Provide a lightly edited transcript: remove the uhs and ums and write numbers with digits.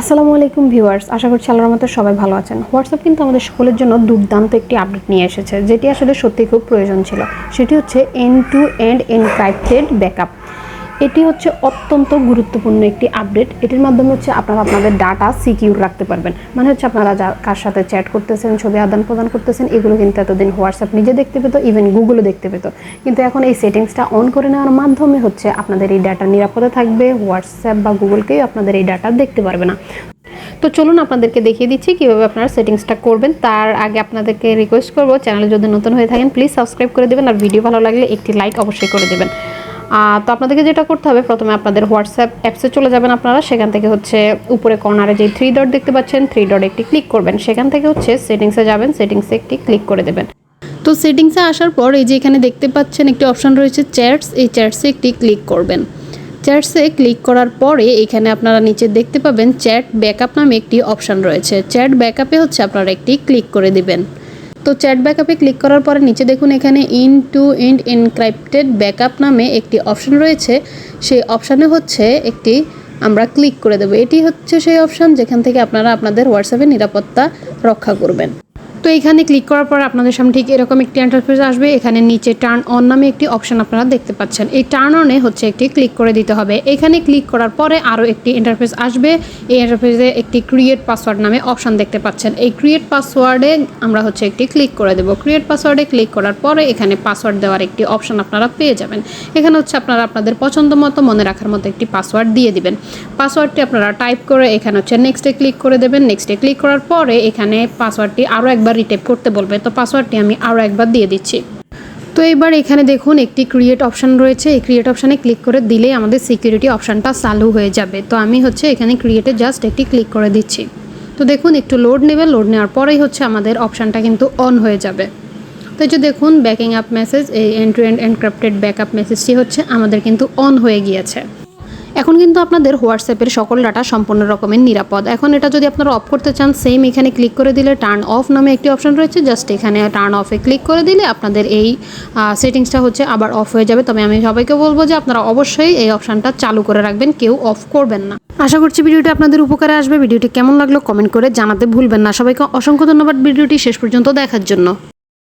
আসসালামু আলাইকুম ভিউয়ার্স, আশা করছি আল্লাহর রহমতে সবাই ভালো আছেন। হোয়াটসঅ্যাপ কিন্তু আমাদের সকলের জন্য দুর্দান্ত একটি আপডেট নিয়ে এসেছে, যেটি আসলে সত্যি খুব প্রয়োজন ছিল। সেটি হচ্ছে end to end encrypted backup. এটি হচ্ছে অত্যন্ত গুরুত্বপূর্ণ একটি আপডেট। এটির মাধ্যমে হচ্ছে আপনারা আপনাদের ডাটা সিকিউর রাখতে পারবেন। মানে হচ্ছে আপনারা কার সাথে চ্যাট করতেছেন, ছবি আদান প্রদান করতেছেন, এগুলো কিন্তু এতদিন হোয়াটসঅ্যাপ নিজে দেখতে পেত, ইভেন গুগলও দেখতে পেত। কিন্তু এখন এই সেটিংসটা অন করে নেওয়ার মাধ্যমে হচ্ছে আপনাদের এই ডাটা নিরাপদে থাকবে। হোয়াটসঅ্যাপ বা গুগলকেই আপনাদের এই ডাটা দেখতে পারবে না। তো চলুন আপনাদেরকে দেখিয়ে দিচ্ছি কীভাবে আপনারা সেটিংসটা করবেন। তার আগে আপনাদেরকে রিকোয়েস্ট করবো, চ্যানেলে যদি নতুন হয়ে থাকেন প্লিজ সাবস্ক্রাইব করে দেবেন, আর ভিডিও ভালো লাগলে একটি লাইক অবশ্যই করে দেবেন। তো আপনাদেরকে যেটা করতে হবে, প্রথমে আপনাদের হোয়াটসঅ্যাপ অ্যাপসে চলে যাবেন আপনারা। সেখান থেকে হচ্ছে উপরে কর্নারে যে 3 ডট দেখতে পাচ্ছেন, 3 ডট একটি ক্লিক করবেন। সেখান থেকে হচ্ছে সেটিংসে যাবেন, সেটিংসে একটি ক্লিক করে দেবেন। তো সেটিংসে আসার পর এই যে এখানে দেখতে পাচ্ছেন একটি অপশান রয়েছে চ্যাটস, এই চ্যাটসে একটি ক্লিক করবেন। চ্যাটসে ক্লিক করার পরে এখানে আপনারা নিচে দেখতে পাবেন চ্যাট ব্যাকআপ নামে একটি অপশান রয়েছে। চ্যাট ব্যাকআপে হচ্ছে আপনারা একটি ক্লিক করে দিবেন। তো চ্যাট ব্যাকআপে ক্লিক করার পরে নিচে দেখুন এখানে end to end encrypted backup নামে একটি অপশান রয়েছে। সেই অপশানে হচ্ছে একটি আমরা ক্লিক করে দেবো। এটি হচ্ছে সেই অপশান যেখান থেকে আপনারা আপনাদের হোয়াটসঅ্যাপের নিরাপত্তা রক্ষা করবেন। তো এখানে ক্লিক করার পর আপনাদের সামনে ঠিক এরকম একটি ইন্টারফেস আসবে। এখানে নিচে টার্ন অন নামে একটি অপশন আপনারা দেখতে পাচ্ছেন। এই টার্ন অনে হচ্ছে একটি ক্লিক করে দিতে হবে। এখানে ক্লিক করার পরে আরও একটি ইন্টারফেস আসবে। এই ইন্টারফেসে একটি ক্রিয়েট পাসওয়ার্ড নামে অপশন দেখতে পাচ্ছেন। এই ক্রিয়েট পাসওয়ার্ডে আমরা হচ্ছে একটি ক্লিক করে দেবো। ক্রিয়েট পাসওয়ার্ডে ক্লিক করার পরে এখানে পাসওয়ার্ড দেওয়ার একটি অপশন আপনারা পেয়ে যাবেন। এখানে হচ্ছে আপনারা আপনাদের পছন্দ মতো মনে রাখার মতো একটি পাসওয়ার্ড দিয়ে দিবেন। পাসওয়ার্ডটি আপনারা টাইপ করে এখানে হচ্ছে নেক্সটে ক্লিক করে দেবেন। নেক্সটে ক্লিক করার পরে এখানে পাসওয়ার্ডটি আরও একবার রিটাইপ করতে বলবে। তো পাসওয়ার্ডটি আমি আরও একবার দিয়ে দিচ্ছি। তো এবার এখানে দেখুন একটি ক্রিয়েট অপশান রয়েছে। এই ক্রিয়েট অপশানে ক্লিক করে দিলেই আমাদের সিকিউরিটি অপশানটা চালু হয়ে যাবে। তো আমি হচ্ছে এখানে ক্রিয়েটে জাস্ট একটি ক্লিক করে দিচ্ছি। তো দেখুন একটু লোড নেবে, লোড নেওয়ার পরেই হচ্ছে আমাদের অপশানটা কিন্তু অন হয়ে যাবে। তো এই যে দেখুন ব্যাকিং আপ মেসেজ, এই end to end encrypted backup মেসেজটি হচ্ছে আমাদের কিন্তু অন হয়ে গিয়েছে। এখন কিন্তু আপনাদের হোয়াটসঅ্যাপের সকল ডাটা সম্পূর্ণ রকমের নিরাপদ। এখন এটা যদি আপনারা অফ করতে চান, সেম এখানে ক্লিক করে দিলে টার্ন অফ নামে একটি অপশন রয়েছে। জাস্ট এখানে টার্ন অফে ক্লিক করে দিলে আপনাদের এই সেটিংসটা হচ্ছে আবার অফ হয়ে যাবে। তবে আমি সবাইকে বলবো যে আপনারা অবশ্যই এই অপশানটা চালু করে রাখবেন, কেউ অফ করবেন না। আশা করছি ভিডিওটি আপনাদের উপকারে আসবে। ভিডিওটি কেমন লাগলো কমেন্ট করে জানাতে ভুলবেন না। সবাইকে অসংখ্য ধন্যবাদ ভিডিওটি শেষ পর্যন্ত দেখার জন্য।